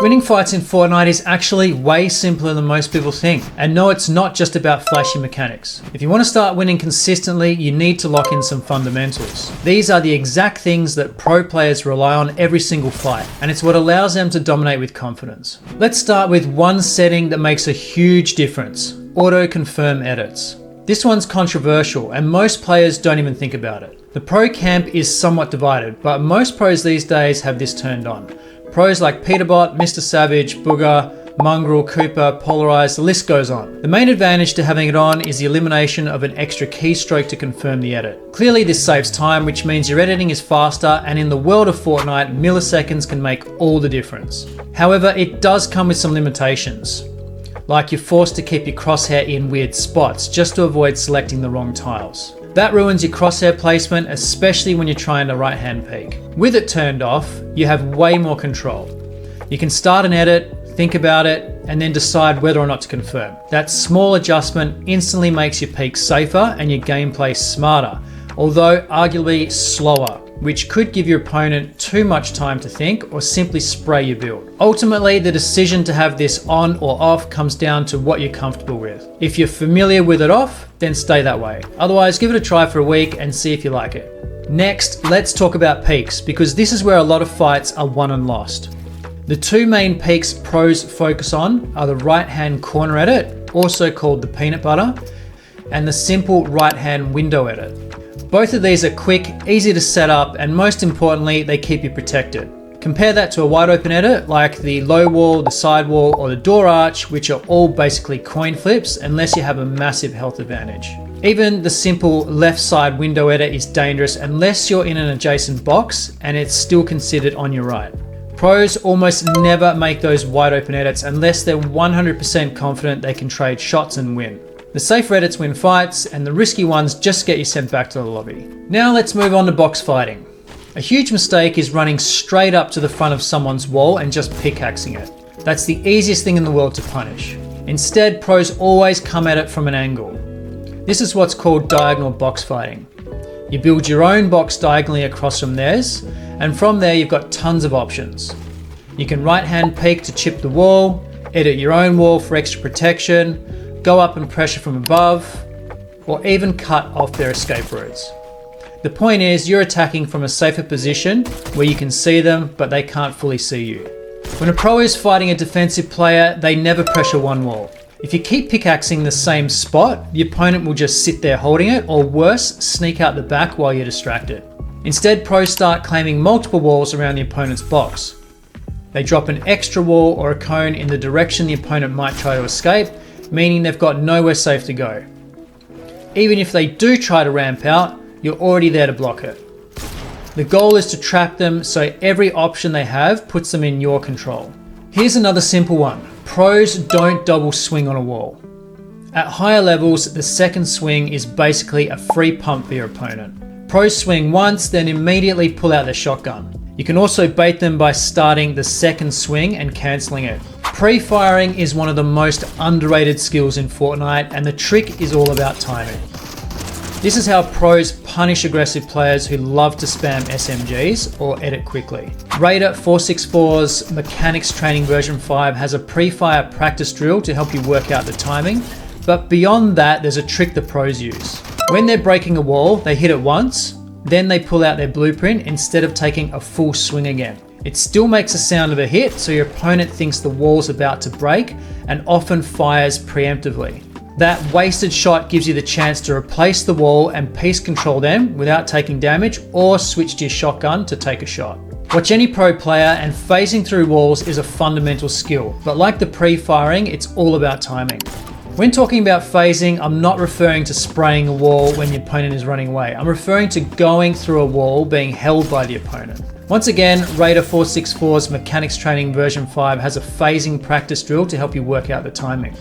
Winning fights in Fortnite is actually way simpler than most people think. And no, it's not just about flashy mechanics. If you want to start winning consistently, you need to lock in some fundamentals. These are the exact things that pro players rely on every single fight, and it's what allows them to dominate with confidence. Let's start with one setting that makes a huge difference: auto-confirm edits. This one's controversial and most players don't even think about it. The pro camp is somewhat divided, but most pros these days have this turned on. Pros like Peterbot, Mr. Savage, Bugha, Mongrel, Cooper, Polarized, the list goes on. The main advantage to having it on is the elimination of an extra keystroke to confirm the edit. Clearly this saves time, which means your editing is faster, and in the world of Fortnite, milliseconds can make all the difference. However, it does come with some limitations. Like you're forced to keep your crosshair in weird spots just to avoid selecting the wrong tiles. That ruins your crosshair placement, especially when you're trying to right hand peek. With it turned off, you have way more control. You can start an edit, think about it, and then decide whether or not to confirm. That small adjustment instantly makes your peek safer and your gameplay smarter, although arguably slower, which could give your opponent too much time to think or simply spray your build. Ultimately, the decision to have this on or off comes down to what you're comfortable with. If you're familiar with it off, then stay that way. Otherwise, give it a try for a week and see if you like it. Next, let's talk about peaks, because this is where a lot of fights are won and lost. The two main peaks pros focus on are the right-hand corner edit, also called the peanut butter, and the simple right-hand window edit. Both of these are quick, easy to set up, and most importantly, they keep you protected. Compare that to a wide open edit like the low wall, the side wall, or the door arch, which are all basically coin flips unless you have a massive health advantage. Even the simple left side window edit is dangerous unless you're in an adjacent box and it's still considered on your right. Pros almost never make those wide open edits unless they're 100% confident they can trade shots and win. The safer edits win fights, and the risky ones just get you sent back to the lobby. Now let's move on to box fighting. A huge mistake is running straight up to the front of someone's wall and just pickaxing it. That's the easiest thing in the world to punish. Instead, pros always come at it from an angle. This is what's called diagonal box fighting. You build your own box diagonally across from theirs, and from there you've got tons of options. You can right-hand peek to chip the wall, edit your own wall for extra protection, go up and pressure from above, or even cut off their escape routes. The point is, you're attacking from a safer position where you can see them, but they can't fully see you. When a pro is fighting a defensive player, they never pressure one wall. If you keep pickaxing the same spot, the opponent will just sit there holding it, or worse, sneak out the back while you're distracted. Instead, pros start claiming multiple walls around the opponent's box. They drop an extra wall or a cone in the direction the opponent might try to escape, meaning they've got nowhere safe to go. Even if they do try to ramp out, you're already there to block it. The goal is to trap them, so every option they have puts them in your control. Here's another simple one. Pros don't double swing on a wall. At higher levels, the second swing is basically a free pump for your opponent. Pros swing once, then immediately pull out their shotgun. You can also bait them by starting the second swing and cancelling it. Pre-firing is one of the most underrated skills in Fortnite, and the trick is all about timing. This is how pros punish aggressive players who love to spam SMGs or edit quickly. Raider 464's Mechanics Training version 5 has a pre-fire practice drill to help you work out the timing, but beyond that, there's a trick the pros use. When they're breaking a wall, they hit it once, then they pull out their blueprint instead of taking a full swing again. It still makes a sound of a hit, so your opponent thinks the wall's about to break and often fires preemptively. That wasted shot gives you the chance to replace the wall and piece control them without taking damage, or switch to your shotgun to take a shot. Watch any pro player, and phasing through walls is a fundamental skill, but like the pre-firing, it's all about timing. When talking about phasing, I'm not referring to spraying a wall when your opponent is running away. I'm referring to going through a wall being held by the opponent. Once again, Raider 464's Mechanics Training version 5 has a phasing practice drill to help you work out the timing.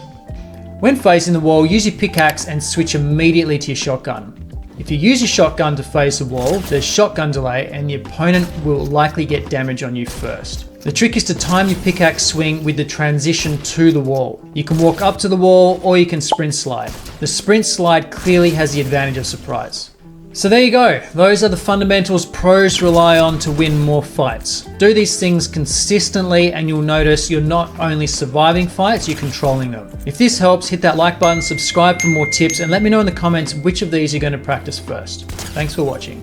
When phasing the wall, use your pickaxe and switch immediately to your shotgun. If you use your shotgun to phase the wall, there's shotgun delay and the opponent will likely get damage on you first. The trick is to time your pickaxe swing with the transition to the wall. You can walk up to the wall or you can sprint slide. The sprint slide clearly has the advantage of surprise. So there you go. Those are the fundamentals pros rely on to win more fights. Do these things consistently and you'll notice you're not only surviving fights, you're controlling them. If this helps, hit that like button, subscribe for more tips, and let me know in the comments which of these you're going to practice first. Thanks for watching.